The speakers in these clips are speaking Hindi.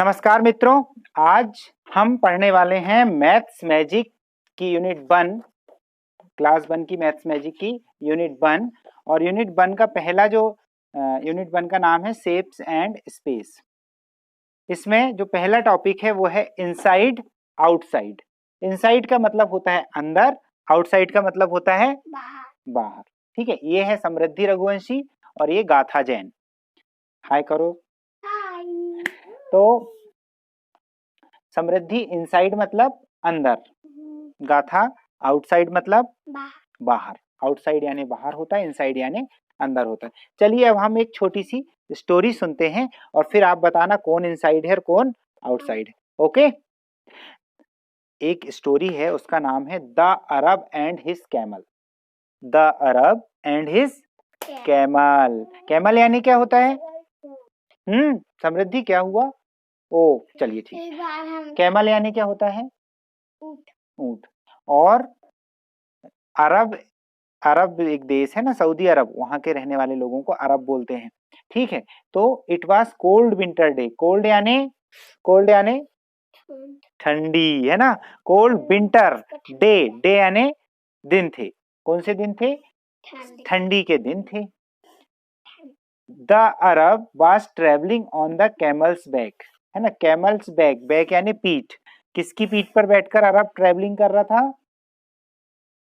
नमस्कार मित्रों, आज हम पढ़ने वाले हैं मैथ्स मैजिक की यूनिट 1, क्लास 1 की मैथ्स मैजिक की यूनिट 1। और यूनिट 1 का पहला जो यूनिट 1 का नाम है शेप्स एंड स्पेस। इसमें जो पहला टॉपिक है वो है इनसाइड आउटसाइड। इनसाइड का मतलब होता है अंदर, आउटसाइड का मतलब होता है बाहर। ठीक है, ये है समृद्धि रघुवंशी और ये गाथा जैन। हाय करो। तो समृद्धि इनसाइड मतलब अंदर, गाथा आउटसाइड मतलब बाहर। आउटसाइड यानी बाहर होता है, इनसाइड यानी अंदर होता है। चलिए अब हम एक छोटी सी स्टोरी सुनते हैं और फिर आप बताना कौन इनसाइड है और कौन आउटसाइड है। ओके, एक स्टोरी है, उसका नाम है the Arab and his camel. The Arab and his camel. Camel यानी क्या होता है? समृद्धि क्या हुआ? ओ चलिए ठीक। कैमल यानी क्या होता है? ऊंट। और अरब, अरब एक देश है ना, सऊदी अरब, वहां के रहने वाले लोगों को अरब बोलते हैं। ठीक है, तो it was cold winter day. Cold यानी ठंडी, है ना। कोल्ड विंटर डे, डे यानी दिन थे। कौन से दिन थे? ठंडी के दिन थे। The Arab was travelling on the camel's back, है ना। कैमल्स बैक, बैक यानी पीठ। किसकी पीठ पर बैठकर अरब ट्रेवलिंग कर रहा था?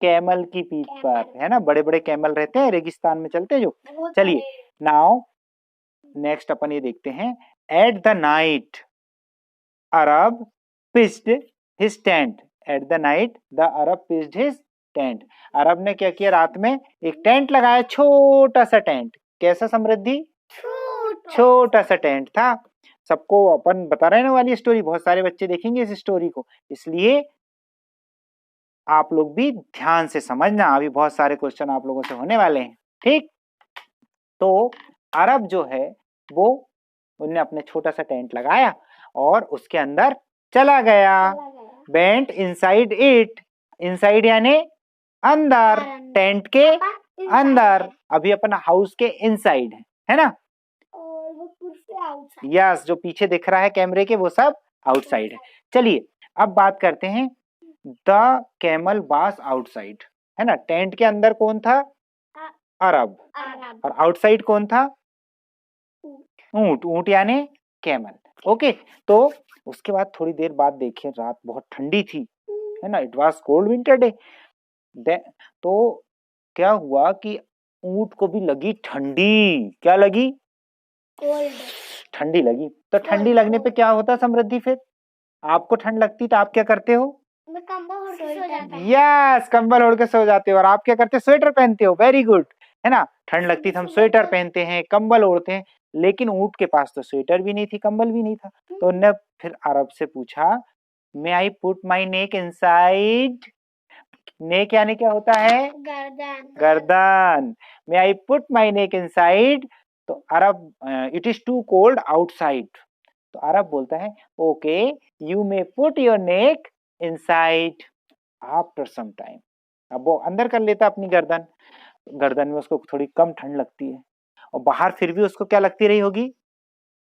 कैमल की पीठ पर, है ना। बड़े बड़े कैमल रहते हैं रेगिस्तान में चलते जो। चलिए नाउ नेक्स्ट अपन ये देखते हैं। At the night Arab pitched his tent. At the night the Arab pitched his tent. Arab ने क्या किया? रात में एक टेंट लगाया, छोटा सा टेंट। कैसा समृद्धि? छोटा सा टेंट था। सबको अपन बता रहे हैं ना वाली स्टोरी, बहुत सारे बच्चे देखेंगे इस स्टोरी को, इसलिए आप लोग भी ध्यान से समझना। अभी बहुत सारे क्वेश्चन आप लोगों से होने वाले हैं। ठीक, तो अरब जो है वो, उन्होंने अपने छोटा सा टेंट लगाया और उसके अंदर चला गया। Went inside it. इनसाइड यानी अंदर, टेंट के अंदर। अभी अपन हाउस के इनसाइड है ना। यस, जो पीछे दिख रहा है कैमरे के वो सब आउटसाइड है। चलिए अब बात करते हैं। द कैमल वाज आउटसाइड, है ना। टेंट के अंदर कौन था? अरब। और आउटसाइड कौन था? ऊंट। ऊंट यानी कैमल। ओके, तो उसके बाद थोड़ी देर बाद देखिए, रात बहुत ठंडी थी, है ना। It was cold winter day. तो क्या हुआ कि ऊंट को भी लगी ठंडी। क्या लगी? ठंडी लगी। तो ठंडी लगने पे क्या होता समृद्धि? फिर आपको ठंड लगती तो आप क्या करते हो? यस, कंबल ओढ़ के सो जाते हो। और आप क्या करते हो? स्वेटर पहनते हो। वेरी गुड, है ना। ठंड लगती तो हम स्वेटर पहनते हैं, कंबल ओढ़ते हैं। लेकिन ऊंट के पास तो स्वेटर भी नहीं थी, कंबल भी नहीं था। तो उन्होंने फिर अरब से पूछा, मे I put my neck inside. नेक यानी क्या होता है? गर्दन। May I put my neck inside. तो Arab, it is too cold outside. तो अरब बोलता है, okay you may put your neck inside after some time. अब वो अंदर कर लेता अपनी गर्दन। गर्दन में उसको थोड़ी कम ठंड लगती है, और बाहर फिर भी उसको क्या लगती रही होगी?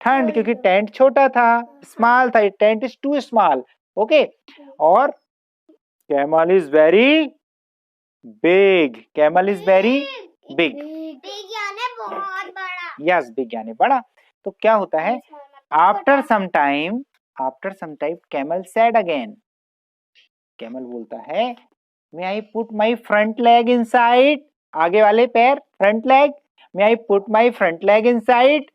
ठंड, क्योंकि टेंट छोटा था, स्मॉल था। Tent is too small. Okay, और camel is very big. Camel is very big. Big यानी बहुत बड़ा। यस, बिग यानी बड़ा। तो क्या होता है? After some time camel said again. Camel बोलता है, may I put my front leg inside. आगे वाले पैर, front leg. May I put my front leg inside.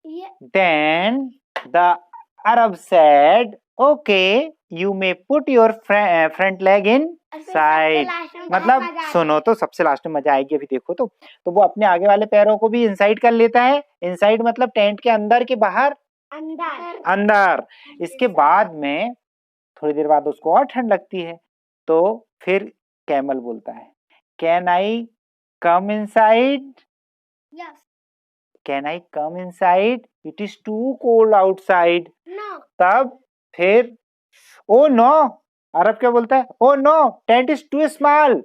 Then the Arab said, okay you may put your front leg inside. मतलब सुनो तो, सबसे लास्ट में मजा आएगी, अभी देखो तो वो अपने आगे वाले पैरों को भी इनसाइड कर लेता है। इनसाइड मतलब टेंट के अंदर के बाहर? अंदर। इसके बाद में थोड़ी देर बाद उसको और ठंड लगती है, तो फिर कैमल बोलता है, can I come inside? Can I come inside? It is too cold outside. तब फिर ओ नो, अरब क्या बोलता है? Oh no, tent is too small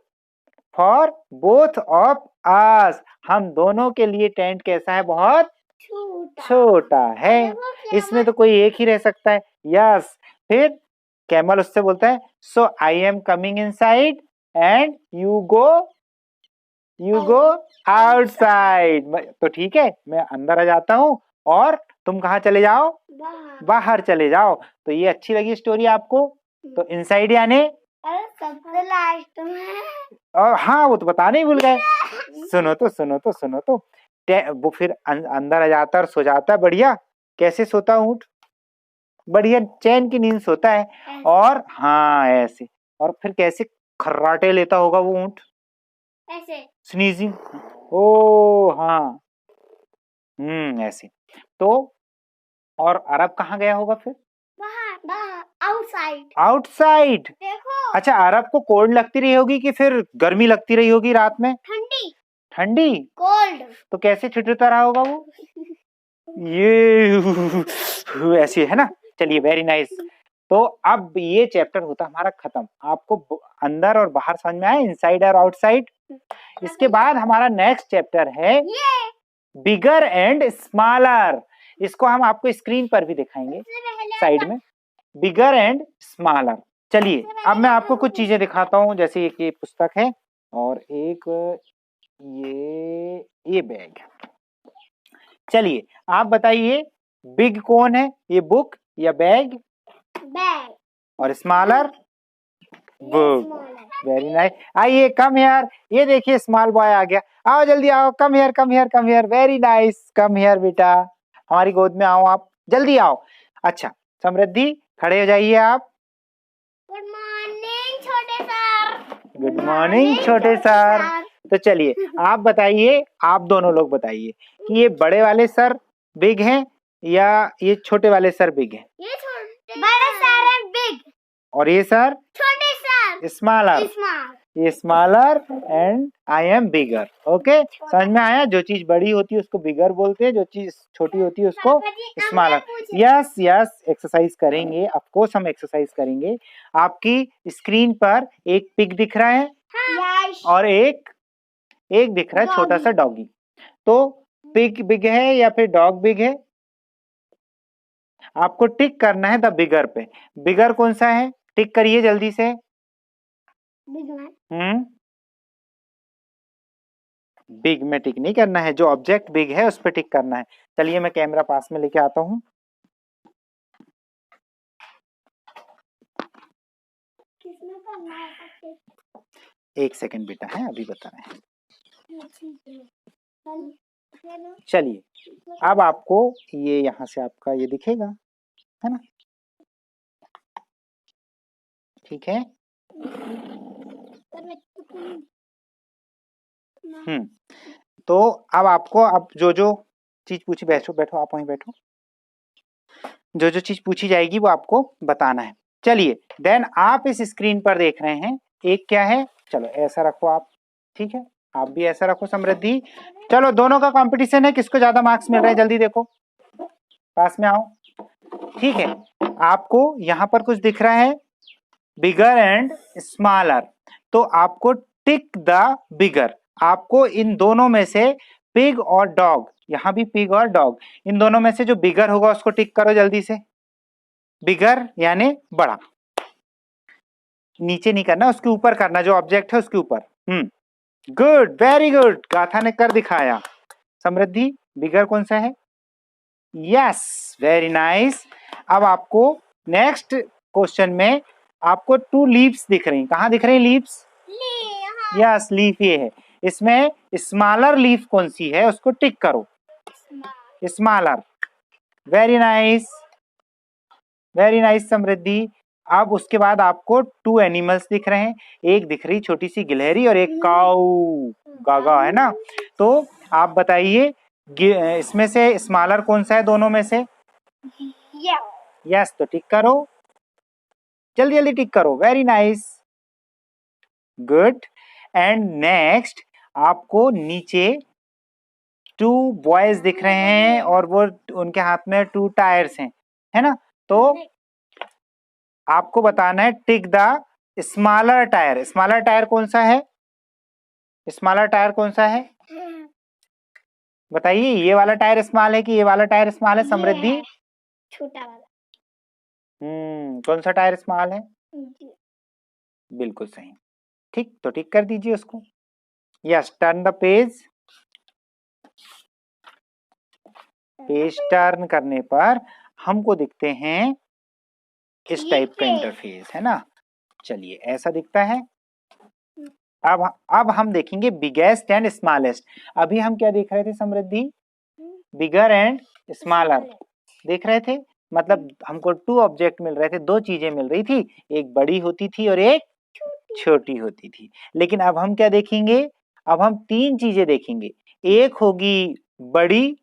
for both of us. हम दोनों के लिए टेंट कैसा है? बहुत छोटा है। देखो क्या इसमें तो कोई एक ही रह सकता है। यस। फिर कैमल उससे बोलता है so I am coming inside and you go outside. तो ठीक है, मैं अंदर आ जाता हूँ और तुम कहाँ चले जाओ, बाहर चले जाओ। तो ये अच्छी लगी स्टोरी आपको? तो इनसाइड यानी सबसे लास्ट में। और हाँ, वो तो बताने ही भूल गए। सुनो तो वो फिर अंदर आ जाता है और सो जाता है। बढ़िया। कैसे सोता है ऊँट? बढ़िया चैन की नींद सोता है। और हाँ ऐसे। और फिर कैसे खर्राटे लेता होगा वो ऊँट? ऐसे। स्नीजिंग। ओ हाँ। ऐसे। तो और अरब कहाँ गया होगा फिर? बाहर आउटसाइड। आउटसाइड। देखो। अच्छा, अरब को कोल्ड लगती रही होगी कि फिर गर्मी लगती रही होगी रात में? ठंडी। ठंडी। कोल्ड। तो कैसे ठिठुरता रहा होगा वो? ये ऐसी है ना। चलिए, वेरी नाइस। तो अब ये चैप्टर होता हमारा खत्म। आपको अंदर और बाहर समझ में आया, इनसाइड और आउटसाइड। इसके बाद हमारा नेक्स्ट चैप्टर है बिगर एंड स्मॉलर। इसको हम आपको स्क्रीन पर भी दिखाएंगे साइड में। Bigger and smaller. चलिए, अब मैं आपको कुछ चीजें दिखाता हूँ। जैसे एक ये पुस्तक है और एक ये बैग। चलिए, आप बताइए बिग कौन है, ये बुक या बैग? बैग। और स्मॉलर? बुक। Very nice. आइए, कम हियर। ये देखिए, स्मॉल बॉय आ गया। आओ जल्दी आओ। Come here come here come here. Very nice. Come here बेटा, हमारी गोद में आओ। आप जल्दी आओ। अच्छा समृद्धि, खड़े हो जाइए आप। गुड मॉर्निंग छोटे सर। गुड मॉर्निंग छोटे सर। तो चलिए, आप बताइए, आप दोनों लोग बताइए कि ये बड़े वाले सर बिग हैं या ये छोटे वाले सर बिग हैं? ये छोटे बड़े सर है बिग और ये सर छोटे सर स्मॉलर। ये smaller and I am bigger. Okay, समझ में आया? जो चीज बड़ी होती है उसको बिगर बोलते हैं, जो चीज छोटी होती है उसको स्मॉलर। यस यस, एक्सरसाइज करेंगे। ऑफ कोर्स हम एक्सरसाइज करेंगे। आपकी स्क्रीन पर एक पिग दिख रहा है और एक दिख रहा है छोटा सा डॉगी। तो पिग बिग है या फिर डॉग बिग है? आपको टिक करना है द बिगर पे। बिगर कौन सा है? टिक करिए जल्दी से। बिग में टिक नहीं करना है, जो ऑब्जेक्ट बिग है उस पर टिक करना है। चलिए, मैं कैमरा पास में लेके आता हूँ। एक सेकंड बेटा, है अभी बता रहे हैं। चलिए, अब आपको ये यहाँ से आपका ये दिखेगा, है ना? ठीक है। तो अब आपको अब जो चीज पूछी, बैठो बैठो, आप वहीं बैठो। जो चीज पूछी जाएगी वो आपको बताना है। चलिए, देन आप इस स्क्रीन पर देख रहे हैं, एक क्या है? चलो ऐसा रखो आप। ठीक है, आप भी ऐसा रखो समृद्धि। चलो, दोनों का कंपटीशन है, किसको ज्यादा मार्क्स मिल रहे हैं, जल्दी देखो, पास में आओ। ठीक है, आपको यहाँ पर कुछ दिख रहा है, बिगर एंड स्मॉलर। तो आपको टिक द बिगर। आपको इन दोनों में से पिग और डॉग, यहाँ भी पिग और डॉग, इन दोनों में से जो बिगर होगा उसको टिक करो जल्दी से। बिगर यानी बड़ा। नीचे नहीं करना, उसके ऊपर करना, जो ऑब्जेक्ट है उसके ऊपर। Good, very good. गाथा ने कर दिखाया। समृद्धि, बिगर कौन सा है? Yes, very nice. अब आपको नेक्स्ट क्वेश्चन में आपको 2 लीव्स दिख रही। कहाँ दिख रही लीव्स? यस, लीफ ये है। इसमें स्मॉलर लीफ कौन सी है उसको टिक करो। Smaller. Very nice, very nice Samriddhi. अब उसके बाद आपको 2 एनिमल्स दिख रहे हैं। एक दिख रही छोटी सी गिलहरी और एक काऊ, गागा, है ना? तो आप बताइए इसमें से स्मॉलर कौन सा है दोनों में से? यस, तो टिक करो, जल्दी जल्दी टिक करो। Very nice, good. And next आपको नीचे 2 बॉयज दिख रहे हैं और वो उनके हाथ में 2 टायर्स हैं, है ना? तो आपको बताना है tick the smaller tyre. Smaller tyre कौन सा है? स्मॉलर टायर कौन सा है? बताइए, ये वाला टायर स्मॉल है कि ये वाला टायर स्मॉल है समृद्धि? ये है, छोटा वाला। कौन सा टायर स्मॉल है? जी। बिल्कुल सही। ठीक, तो टिक कर दीजिए उसको। Yes, turn the page. Page turn करने पर हमको दिखते हैं इस टाइप का इंटरफेस, है ना। चलिए, ऐसा दिखता है। अब हम देखेंगे बिगेस्ट एंड स्मॉलेस्ट। अभी हम क्या देख रहे थे समृद्धि? बिगर एंड स्मॉलर देख रहे थे। मतलब हमको 2 ऑब्जेक्ट मिल रहे थे, 2 चीजें मिल रही थी, एक बड़ी होती थी और एक छोटी होती थी। लेकिन अब हम क्या देखेंगे? अब हम 3 चीजें देखेंगे। एक होगी बड़ी,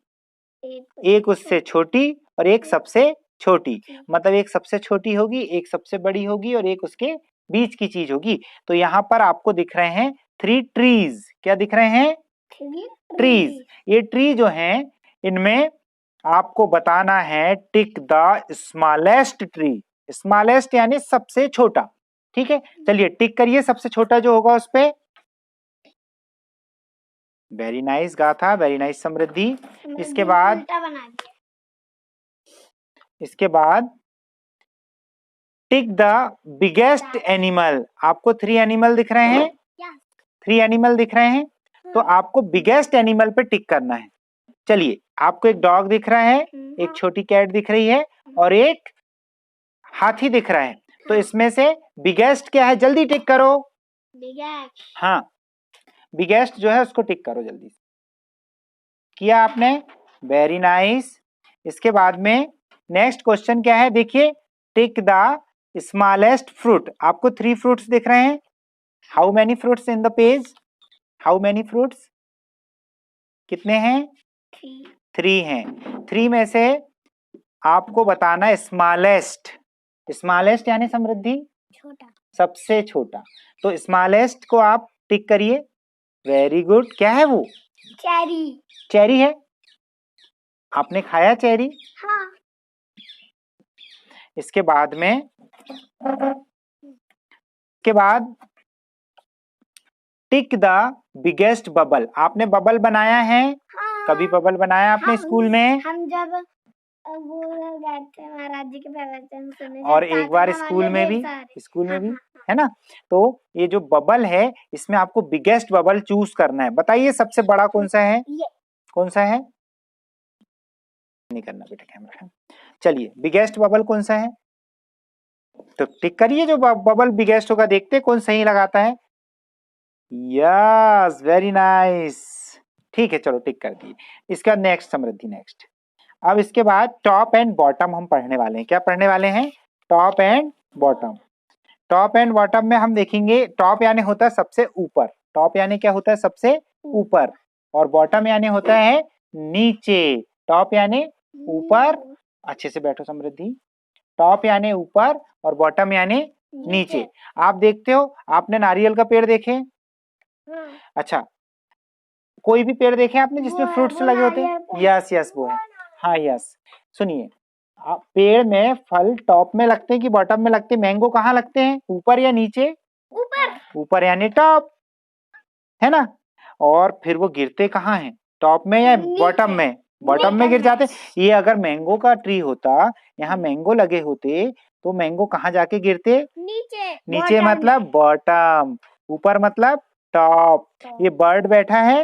एक उससे छोटी और एक सबसे छोटी। मतलब एक सबसे छोटी होगी, एक सबसे बड़ी होगी और एक उसके बीच की चीज होगी। तो यहाँ पर आपको दिख रहे हैं 3 ट्रीज। क्या दिख रहे हैं? ट्रीज। ये ट्री जो हैं, इनमें आपको बताना है tick the smallest tree. Smallest यानी सबसे छोटा। ठीक है, चलिए टिक करिए सबसे छोटा जो होगा उस पे। वेरी नाइस गाथा, वेरी नाइस समृद्धि। इसके बाद टिक द बिगेस्ट एनिमल। आपको 3 एनिमल दिख रहे हैं? 3 एनिमल दिख रहे हैं, तो आपको बिगेस्ट एनिमल पे टिक करना है। चलिए, आपको एक डॉग दिख रहा है, एक छोटी कैट दिख रही है और एक हाथी दिख रहा है। तो इसमें से बिगेस्ट क्या है? जल्दी टिक करो। बिगेस्ट। हाँ, बिगेस्ट जो है उसको टिक करो जल्दी। किया आपने? Very nice. इसके बाद में नेक्स्ट क्वेश्चन क्या है? देखिए, टिक द स्मॉलेस्ट फ्रूट। आपको 3 फ्रूट्स दिख रहे हैं। How many fruits in the page? How many fruits? कितने हैं? 3 हैं। 3 में से आपको बताना स्मॉलेस्ट। स्मॉलेस्ट यानी समृद्धि? छोटा। सबसे छोटा। तो स्मॉलेस्ट को आप टिक करिए। Very good. क्या है वो? चेरी। चेरी है। आपने खाया चेरी? हाँ। इसके बाद टिक द बिगेस्ट बबल। आपने बबल बनाया है? हाँ। कभी बबल बनाया आपने स्कूल में? हम जब वो गए थे महाराज जी के प्रवचन सुनने, और एक बार स्कूल में भी, है ना। तो ये जो बबल है, इसमें आपको बिगेस्ट बबल चूज करना है। बताइए सबसे बड़ा कौन सा है? कौन सा है? नहीं करना बेटा कैमरा। चलिए, बिगेस्ट बबल कौन सा है? तो टिक करिए जो बबल बिगेस्ट होगा। देखते कौन सही लगाता है। Yes, very nice. ठीक है, चलो टिक कर दिए। इसके बाद नेक्स्ट समृद्धि, नेक्स्ट। अब इसके बाद टॉप एंड बॉटम हम पढ़ने वाले हैं। क्या पढ़ने वाले हैं? Top and bottom. Top and bottom में हम देखेंगे, टॉप यानी होता है सबसे ऊपर। टॉप यानी क्या होता है? सबसे ऊपर। और बॉटम यानी होता है नीचे। टॉप यानी ऊपर। अच्छे से बैठो समृद्धि। टॉप यानी ऊपर और बॉटम यानी नीचे। आप देखते हो, आपने नारियल का पेड़ देखे? अच्छा, कोई भी पेड़ देखे आपने जिसमें फ्रूट्स लगे होते हैं? यस यस, वो है। हाँ यस। सुनिए, पेड़ में फल टॉप में लगते हैं कि बॉटम में लगते हैं? मैंगो कहाँ लगते हैं? ऊपर या नीचे? ऊपर। ऊपर यानी टॉप, है ना। और फिर वो गिरते कहाँ हैं? टॉप में या बॉटम में? बॉटम में गिर जाते। ये अगर मैंगो का ट्री होता, यहाँ मैंगो लगे होते, तो मैंगो कहाँ जाके गिरते? नीचे। नीचे मतलब बॉटम, ऊपर मतलब टॉप। ये बर्ड बैठा है,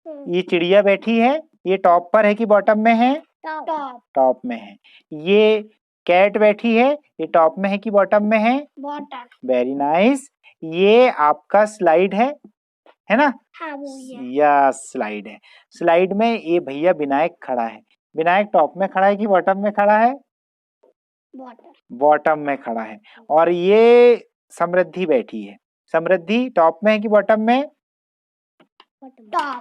ये चिड़िया बैठी है, ये टॉप पर है कि बॉटम में है? टॉप में है। ये कैट बैठी है, ये टॉप में है कि बॉटम में है? बॉटम। Very nice. ये आपका स्लाइड है ना? हाँ, वो है। यस, स्लाइड है। स्लाइड में ये भैया विनायक खड़ा है। विनायक टॉप में खड़ा है कि बॉटम में खड़ा है? बॉटम में खड़ा है। और ये समृद्धि बैठी है। समृद्धि टॉप में है कि बॉटम में?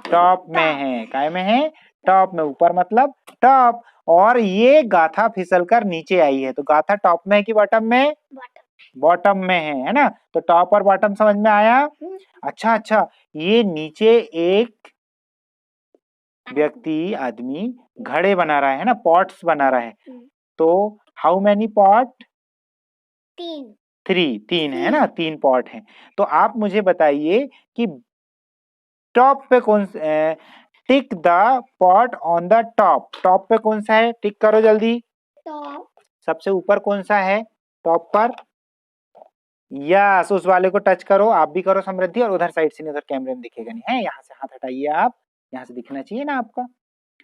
टॉप में है। काय में है? टॉप में। ऊपर मतलब टॉप। और ये गाथा फिसल कर नीचे आई है, तो गाथा टॉप में है कि बॉटम में? बॉटम में है ना। तो टॉप और बॉटम समझ में आया? अच्छा अच्छा, ये नीचे एक व्यक्ति, आदमी घड़े बना रहा है ना, पॉट्स बना रहा है। तो हाउ मेनी पॉट? 3 है ना, 3 पॉट हैं। तो आप मुझे बताइए कि टॉप पे tick the pot on the top. Top पे कौन सा है? टिक करो जल्दी। टॉप। सबसे ऊपर कौन सा है टॉप पर? यस, उस वाले को टच करो। आप भी करो समृद्धि, और उधर साइड से नहीं, उधर कैमरे में दिखेगा नहीं है। यहाँ से हाथ हटाइए आप, यहाँ से दिखना चाहिए ना आपका,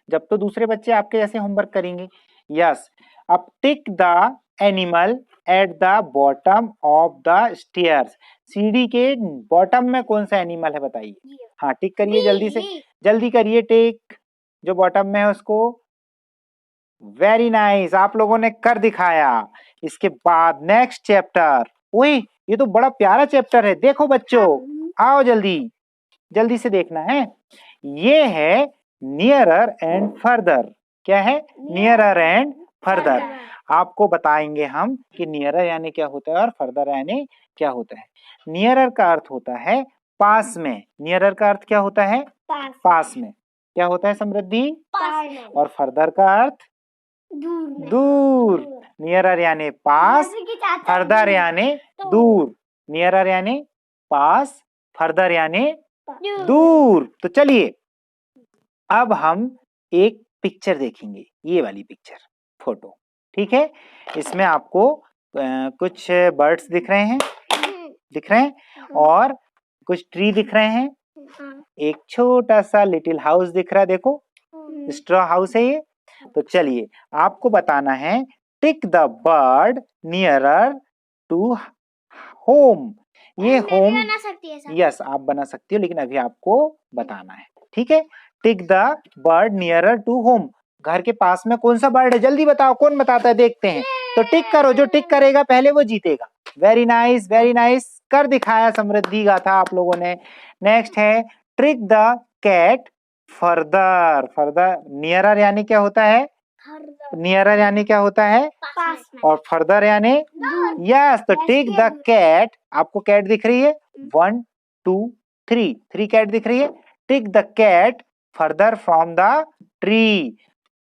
जब तो दूसरे बच्चे आपके जैसे होमवर्क करेंगे। यस, अब tick the animal at the bottom of the stairs. सीढ़ी के बॉटम में कौन सा एनिमल है बताइए। हाँ, टिक करिए जल्दी से, जल्दी करिए टिक, जो बॉटम में है उसको। वेरी नाइस, आप लोगों ने कर दिखाया। इसके बाद नेक्स्ट चैप्टर, ओए ये तो बड़ा प्यारा चैप्टर है, देखो बच्चों, आओ जल्दी, जल्दी से देखना है। ये है नियरर एंड फर्दर। क्या है? Nearer and further. आपको बताएंगे हम कि नियरर यानी क्या होता है और फर्दर यानी क्या होता है। नियरर का अर्थ होता है पास में। नियरर का अर्थ क्या होता है? पास में। क्या होता है समृद्धि? और फर्दर का अर्थ दूर। नियरर यानी पास, फर्दर यानी दूर। नियरर यानी पास, फर्दर यानी दूर। तो चलिए अब हम एक पिक्चर देखेंगे, ये वाली पिक्चर, फोटो, ठीक है। इसमें आपको कुछ बर्ड्स दिख रहे हैं, और कुछ ट्री दिख रहे हैं, एक छोटा सा लिटिल हाउस दिख रहा है, देखो स्ट्रॉ हाउस है ये। तो चलिए आपको बताना है, tick the bird nearer to home. ये होम, बना सकती है। यस आप बना सकती हो, लेकिन अभी आपको बताना है, ठीक है। Tick the bird nearer to home. घर के पास में कौन सा बर्ड है? जल्दी बताओ, कौन बताता है, देखते हैं। तो टिक करो, जो टिक करेगा पहले वो जीतेगा। वेरी नाइस, वेरी नाइस, कर दिखाया समृद्धि गाथा आप लोगों ने। नेक्स्ट है trick the cat further. Further, nearer यानी क्या होता है? नियरर यानी क्या होता है? और फर्दर यानी यस। तो टिक द कैट, आपको कैट दिख रही है, 1 2 3, 3 कैट दिख रही है। Tick the cat further from the tree.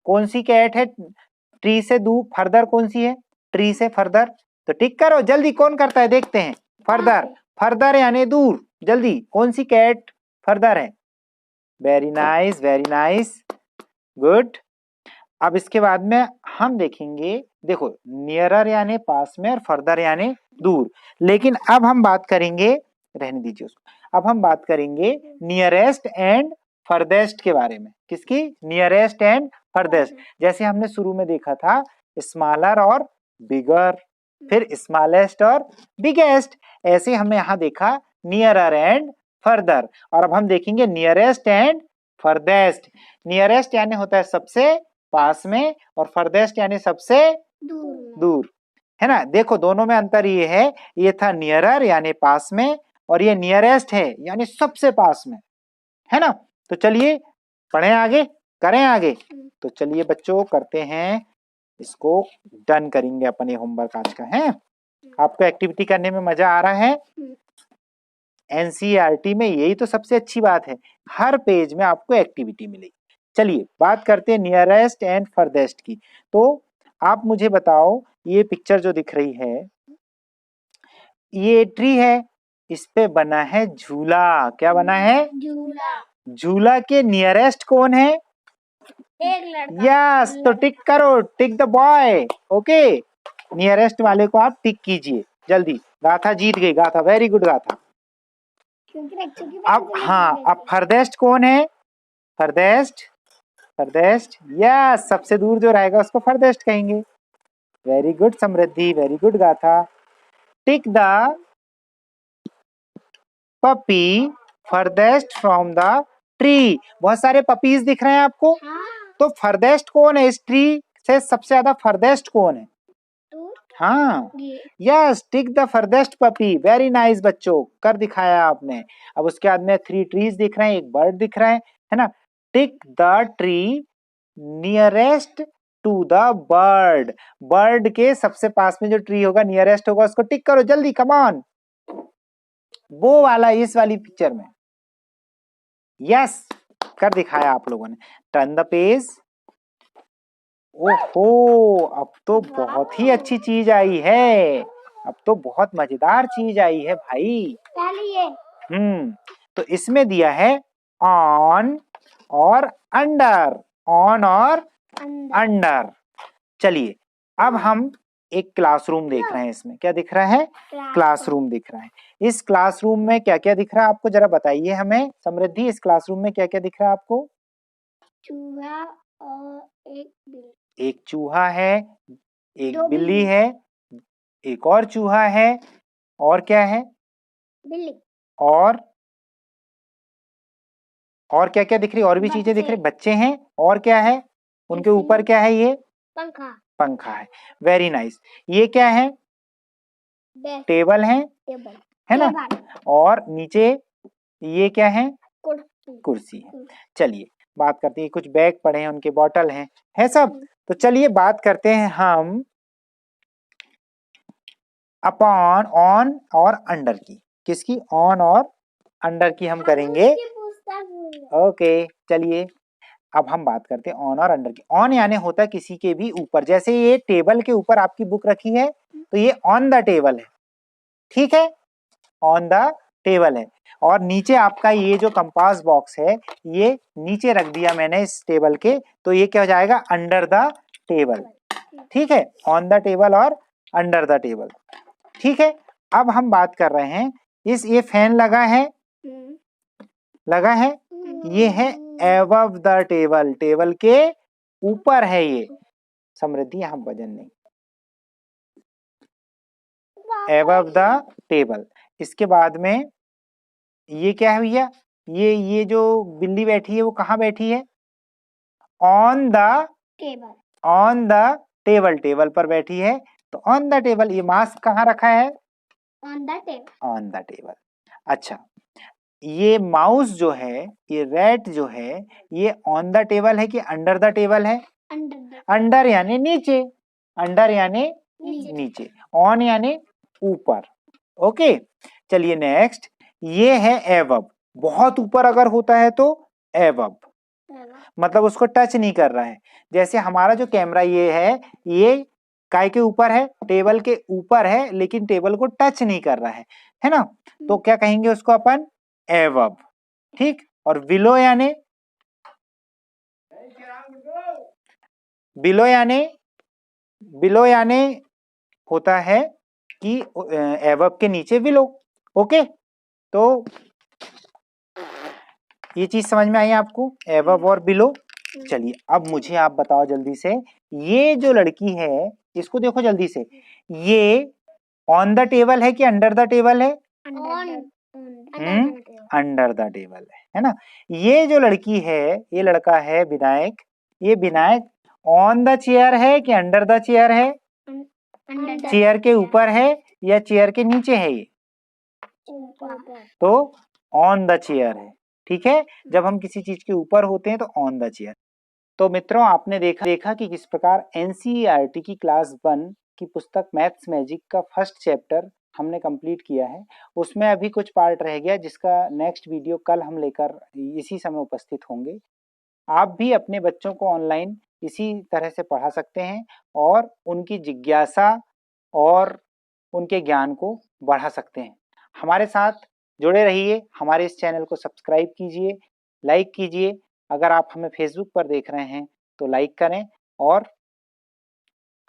कौन सी कैट है ट्री से दूर? फर्दर कौन सी है? ट्री से फर्दर। तो टिक करो जल्दी, कौन करता है देखते हैं। फर्दर, फर्दर यानी दूर। जल्दी, कौन सी कैट फर्दर है? Very nice, very nice, good. अब इसके बाद में हम देखेंगे, देखो नियरर यानी पास में और फर्दर यानी दूर। लेकिन अब हम बात करेंगे, रहने दीजिए उसको, अब हम बात करेंगे नियरेस्ट एंड फर्देस्ट के बारे में। किसकी? Nearest and farthest. जैसे हमने शुरू में देखा था स्मॉलर और बिगर, फिर स्मॉलेस्ट और बिगेस्ट, ऐसे हमने यहाँ देखा नियरर एंड फर्दर। और अब हम देखेंगे नियरेस्ट एंड फर्देस्ट। नियरेस्ट यानी होता है सबसे पास में, और फर्देस्ट यानी सबसे दूर, है ना। देखो दोनों में अंतर ये है, ये था नियरर यानी पास में, और ये नियरेस्ट है यानी सबसे पास में, है ना। तो चलिए पढ़ें आगे, करें आगे। तो चलिए बच्चों करते हैं इसको, डन करेंगे अपन ये होमवर्क आज का। है आपको एक्टिविटी करने में मजा आ रहा है? एनसीईआरटी में यही तो सबसे अच्छी बात है, हर पेज में आपको एक्टिविटी मिलेगी। चलिए बात करते हैं नियरेस्ट एंड फर्देस्ट की। तो आप मुझे बताओ, ये पिक्चर जो दिख रही है, ये ट्री है, इस पे बना है झूला। क्या बना है? झूला। झूला के नियरेस्ट कौन है? एक लड़का। यस, तो टिक करो, tick the boy. Okay, nearest वाले को आप टिक कीजिए जल्दी। गाथा जीत गई, गाथा वेरी गुड गाथा। अब हाँ, अब फर्देस्ट कौन है? फर्देस्ट, फर्देस्ट, यस सबसे दूर जो रहेगा उसको फर्देस्ट कहेंगे। वेरी गुड समृद्धि, वेरी गुड गाथा। Tick the puppy farthest from the tree. बहुत सारे पपीज दिख रहे हैं आपको। हाँ। तो फर्देस्ट कौन है? इस ट्री से सबसे ज्यादा फर्देस्ट कौन है? हाँ, yes, tick the farthest puppy. Very nice बच्चों, कर दिखाया आपने। अब उसके बाद में 3 ट्रीज दिख रहे हैं, एक बर्ड दिख रहा है ना। Tick the tree nearest to the bird. Bird के सबसे पास में जो ट्री होगा, नियरेस्ट होगा, उसको टिक करो जल्दी, कम ऑन। वो वाला, इस वाली पिक्चर में। यस, कर दिखाया आप लोगों ने। Turn the page. ओहो, अब तो बहुत ही अच्छी चीज आई है, अब तो बहुत मजेदार चीज आई है भाई। तो इसमें दिया है ऑन और अंडर, ऑन और अंदर अंडर। चलिए अब हम एक क्लासरूम देख रहे हैं। इसमें क्या दिख रहा है? क्लासरूम दिख रहा है। इस क्लासरूम में क्या क्या दिख रहा है आपको, जरा बताइए हमें समृद्धि। इस क्लासरूम में क्या क्या दिख रहा है आपको? चूहा और एक बिल्ली, एक चूहा है, एक दो बिल्ली बिल्ली। है, एक और चूहा है, और क्या है? बिल्ली और क्या क्या दिख रही? और भी चीजें दिख रही? बच्चे हैं, और क्या है? उनके ऐसे ऊपर क्या है? ये पंखा, पंखा है। Very nice. ये क्या है? डेस्क, टेबल है, टेबल, है ना? और नीचे ये क्या है? कुर्सी, कुर्सी है। चलिए बात करते हैं, कुछ बैग पड़े हैं, उनके बॉटल हैं, है सब। तो चलिए बात करते हैं हम अपॉन, ऑन और अंडर की। किसकी? ऑन और अंडर की हम करेंगे। ओके चलिए अब हम बात करते हैं ऑन और अंडर की। ऑन यानी होता है किसी के भी ऊपर, जैसे ये टेबल के ऊपर आपकी बुक रखी है तो ये ऑन द टेबल है, ठीक है? ऑन द टेबल है। और नीचे आपका ये जो कंपास बॉक्स है ये नीचे रख दिया मैंने इस टेबल के, तो ये क्या हो जाएगा? अंडर द टेबल, ठीक है? ऑन द टेबल और अंडर द टेबल, ठीक है? अब हम बात कर रहे हैं ये फैन लगा है, ये है एबव द टेबल, टेबल के ऊपर है ये। समृद्धि यहाँ वजन नहीं, एबव द टेबल। इसके बाद में ये क्या है भैया? ये जो बिल्ली बैठी है वो कहाँ बैठी है? On the table, on the table, table पर बैठी है। तो ऑन द टेबल, ये मास्क कहाँ रखा है? On the table, on the table. अच्छा, ये माउस जो है, ये रैट जो है, ये ऑन द टेबल है कि अंडर द टेबल है? अंडर यानी नीचे, अंडर यानी नीचे, ऑन यानी ऊपर। ओके चलिए नेक्स्ट, ये है एबव। बहुत ऊपर अगर होता है तो एबव, मतलब उसको टच नहीं कर रहा है। जैसे हमारा जो कैमरा ये है, ये काय के ऊपर है? टेबल के ऊपर है, लेकिन टेबल को टच नहीं कर रहा है ना? तो क्या कहेंगे उसको अपन? एबव, ठीक? और बिलो यानी बिलो यानी होता है कि एबव के नीचे बिलो। ओके तो ये चीज समझ में आई आपको, एबव और बिलो। चलिए अब मुझे आप बताओ जल्दी से, ये जो लड़की है इसको देखो जल्दी से, ये ऑन द टेबल है कि अंडर द टेबल है? अंडर द टेबल है ना? ये जो लड़की है, ये लड़का है विनायक, ये विनायक ऑन द चेयर है कि अंडर द चेयर है? चेयर के ऊपर है या चेयर के नीचे है? ये तो ऑन द चेयर है, ठीक है? जब हम किसी चीज के ऊपर होते हैं तो ऑन द चेयर। तो मित्रों आपने देखा कि किस प्रकार एनसीईआरटी की क्लास 1 की पुस्तक मैथ्स मैजिक का फर्स्ट चैप्टर हमने कंप्लीट किया है। उसमें अभी कुछ पार्ट रह गया जिसका नेक्स्ट वीडियो कल हम लेकर इसी समय उपस्थित होंगे। आप भी अपने बच्चों को ऑनलाइन इसी तरह से पढ़ा सकते हैं और उनकी जिज्ञासा और उनके ज्ञान को बढ़ा सकते हैं। हमारे साथ जुड़े रहिए, हमारे इस चैनल को सब्सक्राइब कीजिए, लाइक कीजिए। अगर आप हमें फेसबुक पर देख रहे हैं तो लाइक करें और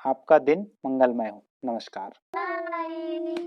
आपका दिन मंगलमय हो। नमस्कार। बाय।